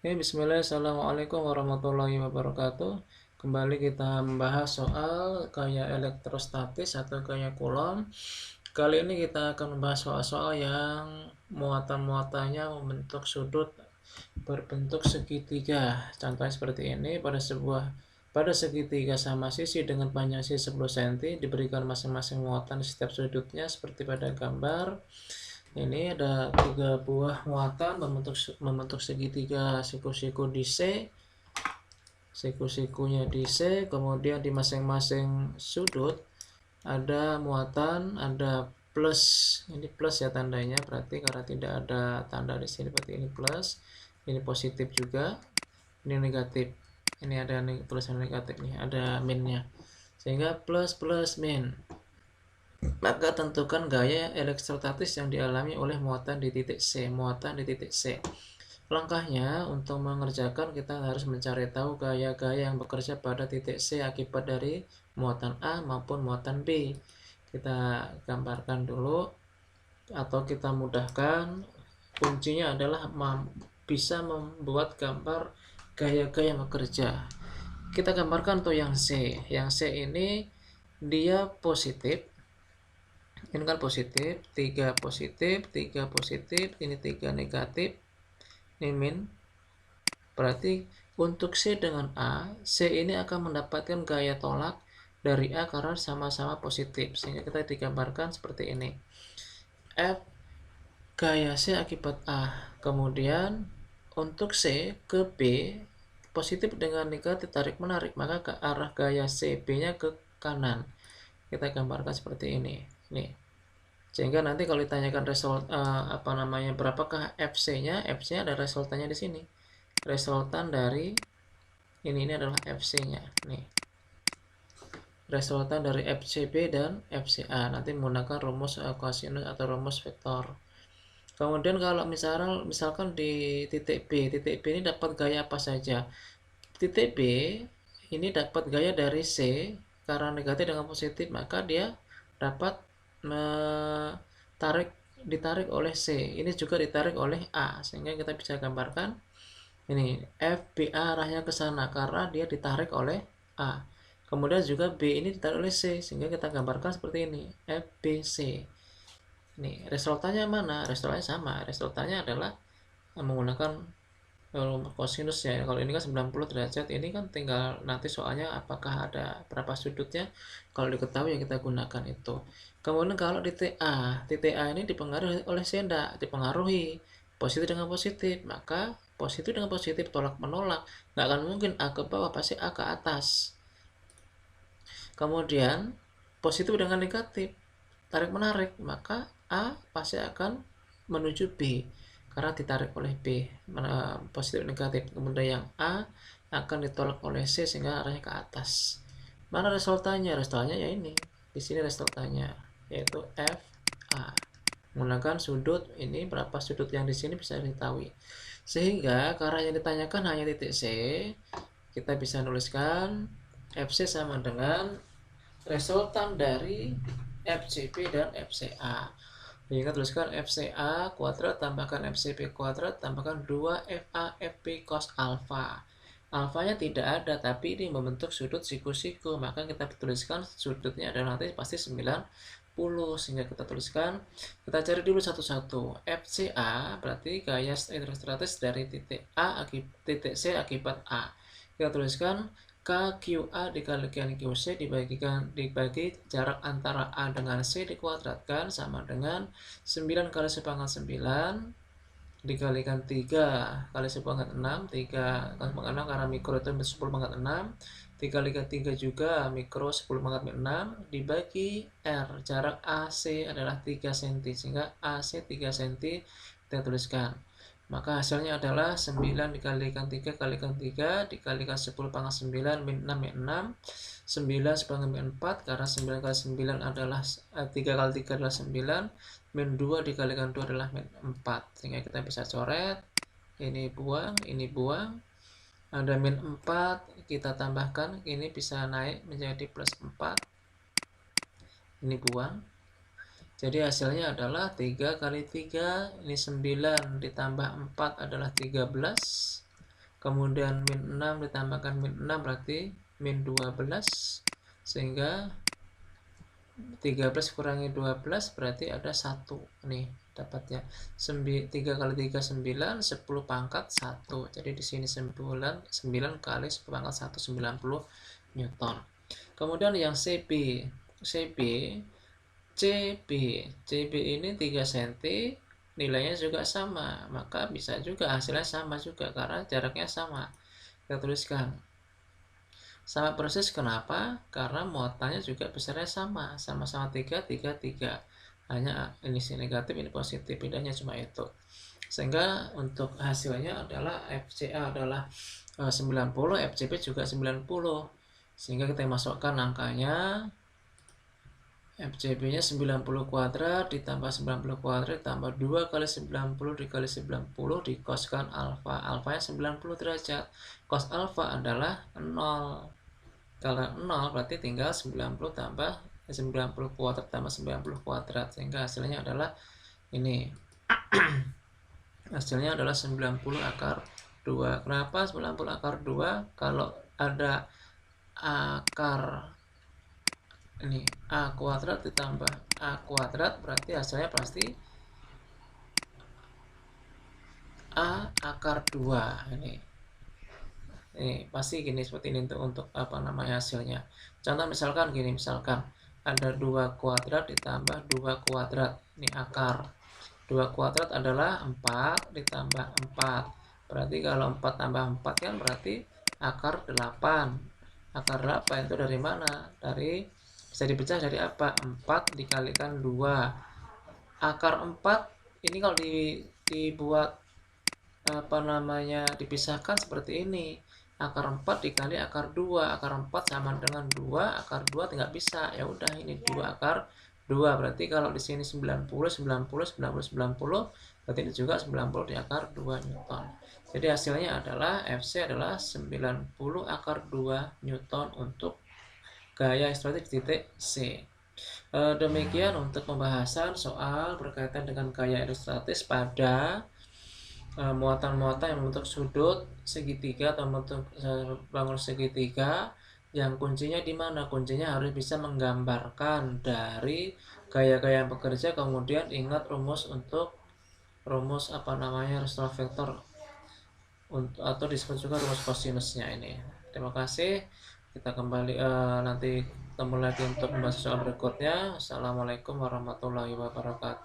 Bismillah, Assalamualaikum warahmatullahi wabarakatuh. Kembali kita membahas soal gaya elektrostatis atau gaya Coulomb. Kali ini kita akan membahas soal-soal yang muatan-muatannya membentuk sudut berbentuk segitiga. Contohnya seperti ini, pada segitiga sama sisi dengan panjang sisi 10 cm diberikan masing-masing muatan di setiap sudutnya seperti pada gambar. Ini ada 3 buah muatan membentuk segitiga siku-siku di C. Siku-sikunya di C, kemudian di masing-masing sudut ada muatan, ada plus. Ini plus ya tandanya, berarti karena tidak ada tanda di sini berarti ini plus. Ini positif juga. Ini negatif. Ini ada tulisan negatif nih, ada minnya. Sehingga plus plus min. Maka tentukan gaya elektrostatis yang dialami oleh muatan di titik C. Langkahnya untuk mengerjakan kita harus mencari tahu gaya-gaya yang bekerja pada titik C akibat dari muatan A maupun muatan B. Kita gambarkan dulu atau kita mudahkan. Kuncinya adalah bisa membuat gambar gaya-gaya yang bekerja. Kita gambarkan tuh yang C. Yang C ini dia positif. Ini kan positif, 3 positif, 3 positif, ini 3 negatif, ini min. Berarti untuk C dengan A, C ini akan mendapatkan gaya tolak dari A karena sama-sama positif. Sehingga kita digambarkan seperti ini. F gaya C akibat A. Kemudian untuk C ke B, positif dengan negatif tarik-menarik, maka ke arah gaya C, B-nya ke kanan. Kita gambarkan seperti ini. Nih. Sehingga nanti kalau ditanyakan berapakah FC-nya, FC-nya ada resultannya di sini. Resultan dari ini adalah FC-nya. Nih. Resultan dari FCB dan FCA. Nanti menggunakan rumus kosinus atau rumus vektor. Kemudian kalau misalkan di titik B ini dapat gaya apa saja? Titik B ini dapat gaya dari C karena negatif dengan positif, maka dia dapat ditarik oleh C. Ini juga ditarik oleh A, sehingga kita bisa gambarkan ini FBA arahnya ke sana karena dia ditarik oleh A. Kemudian juga B ini ditarik oleh C, sehingga kita gambarkan seperti ini FBC. Ini resultannya mana? Resultannya sama. Resultannya adalah menggunakan kosinus ya. Kalau ini kan 90 derajat, ini kan tinggal nanti soalnya apakah ada berapa sudutnya, kalau diketahui ya kita gunakan itu. Kemudian kalau di TA ini dipengaruhi oleh C, enggak dipengaruhi, positif dengan positif, maka positif dengan positif tolak menolak, nggak akan mungkin A ke bawah, pasti A ke atas. Kemudian positif dengan negatif tarik menarik, maka A pasti akan menuju B karena ditarik oleh B, positif negatif. Kemudian yang A akan ditolak oleh C sehingga arahnya ke atas. Mana resultannya? Resultannya ya ini. Di sini resultannya yaitu FA. Menggunakan sudut ini, berapa sudut yang di sini bisa diketahui. Sehingga karena yang ditanyakan hanya titik C, kita bisa nuliskan FC sama dengan resultan dari FCB dan FCA. Sehingga tuliskan FCA kuadrat tambahkan FCB kuadrat tambahkan 2FA FB cos alfa. Alfanya tidak ada, tapi ini membentuk sudut siku-siku, maka kita tuliskan sudutnya adalah nanti pasti 90. Sehingga kita tuliskan, kita cari dulu satu-satu. FCA berarti gaya elektrostatis dari titik A titik C akibat A. Kita tuliskan KQA dikalikan QC dibagi jarak antara A dengan C dikuadratkan sama dengan 9 kali 10 pangkat 9 dikalikan 3 kali 10 pangkat 6, 3 kali 10 pangkat 6 karena mikro itu 10 pangkat 6, dikalikan 3 juga mikro 10 pangkat 6 dibagi R, jarak AC adalah 3 cm, sehingga AC 3 cm kita tuliskan. Maka hasilnya adalah 9 dikalikan 3 kalikan 3 dikalikan 10 pangkat 9 min 6 min 6. 9 sepangkat min 4 karena 9 kali 9 adalah 3 kali 3 adalah 9. Min 2 dikalikan 2 adalah min 4. Sehingga kita bisa coret. Ini buang, ini buang. Ada min 4 kita tambahkan, ini bisa naik menjadi plus 4. Ini buang. Jadi hasilnya adalah 3 kali 3, ini 9 ditambah 4 adalah 13. kemudian min 6 ditambahkan min 6 berarti min 12, sehingga 13 kurangi 12 berarti ada 1 nih dapatnya. 3 kali 3 9, 10 pangkat 1. Jadi di sini 9 kali 10 pangkat 1 90 Newton. Kemudian yang CB ini 3 cm, nilainya juga sama, maka bisa juga hasilnya sama juga karena jaraknya sama. Kita tuliskan sama persis. Kenapa? Karena muatannya juga besarnya sama, sama-sama 3, 3, 3. Hanya ini sih negatif, ini positif, bedanya cuma itu. Sehingga untuk hasilnya adalah FCA adalah 90, FCB juga 90. Sehingga kita masukkan angkanya, FCB-nya 90 kuadrat ditambah 90 kuadrat ditambah 2 kali 90 dikali 90 dikoskan alfa. Alfanya 90 derajat. Cos alfa adalah 0. Kalau 0 berarti tinggal 90 tambah 90 kuadrat tambah 90 kuadrat, sehingga hasilnya adalah ini. Hasilnya adalah 90 akar 2. Kenapa 90 akar 2? Kalau ada akar ini A kuadrat ditambah A kuadrat berarti hasilnya pasti A akar 2 ini pasti gini, seperti ini untuk apa namanya hasilnya. Contoh misalkan gini, misalkan ada 2 kuadrat ditambah 2 kuadrat, ini akar 2 kuadrat adalah 4 ditambah 4, berarti kalau 4 tambah 4 kan berarti akar 8. Akar 8 itu dari mana? Dari, bisa dipecah dari apa? 4 dikalikan 2. Akar 4 ini kalau dibuat apa namanya, dipisahkan seperti ini. Akar 4 dikali akar 2. Akar 4 sama dengan 2, akar 2 tidak bisa. Ya udah, ini 2 akar 2. Berarti kalau di sini 90, 90, 90, 90, berarti ini juga 90 di akar 2 Newton. Jadi hasilnya adalah FC adalah 90 akar 2 Newton untuk gaya isostatis di titik C. Demikian untuk pembahasan soal berkaitan dengan gaya isostatis pada muatan-muatan yang membentuk sudut segitiga atau membentuk bangun segitiga, yang kuncinya di mana? Kuncinya harus bisa menggambarkan dari gaya-gaya yang bekerja, kemudian ingat rumus apa namanya, restoran vektor atau disebut juga rumus kosinusnya ini. Terima kasih. Kita kembali nanti ketemu lagi untuk membahas soal berikutnya. Assalamualaikum warahmatullahi wabarakatuh.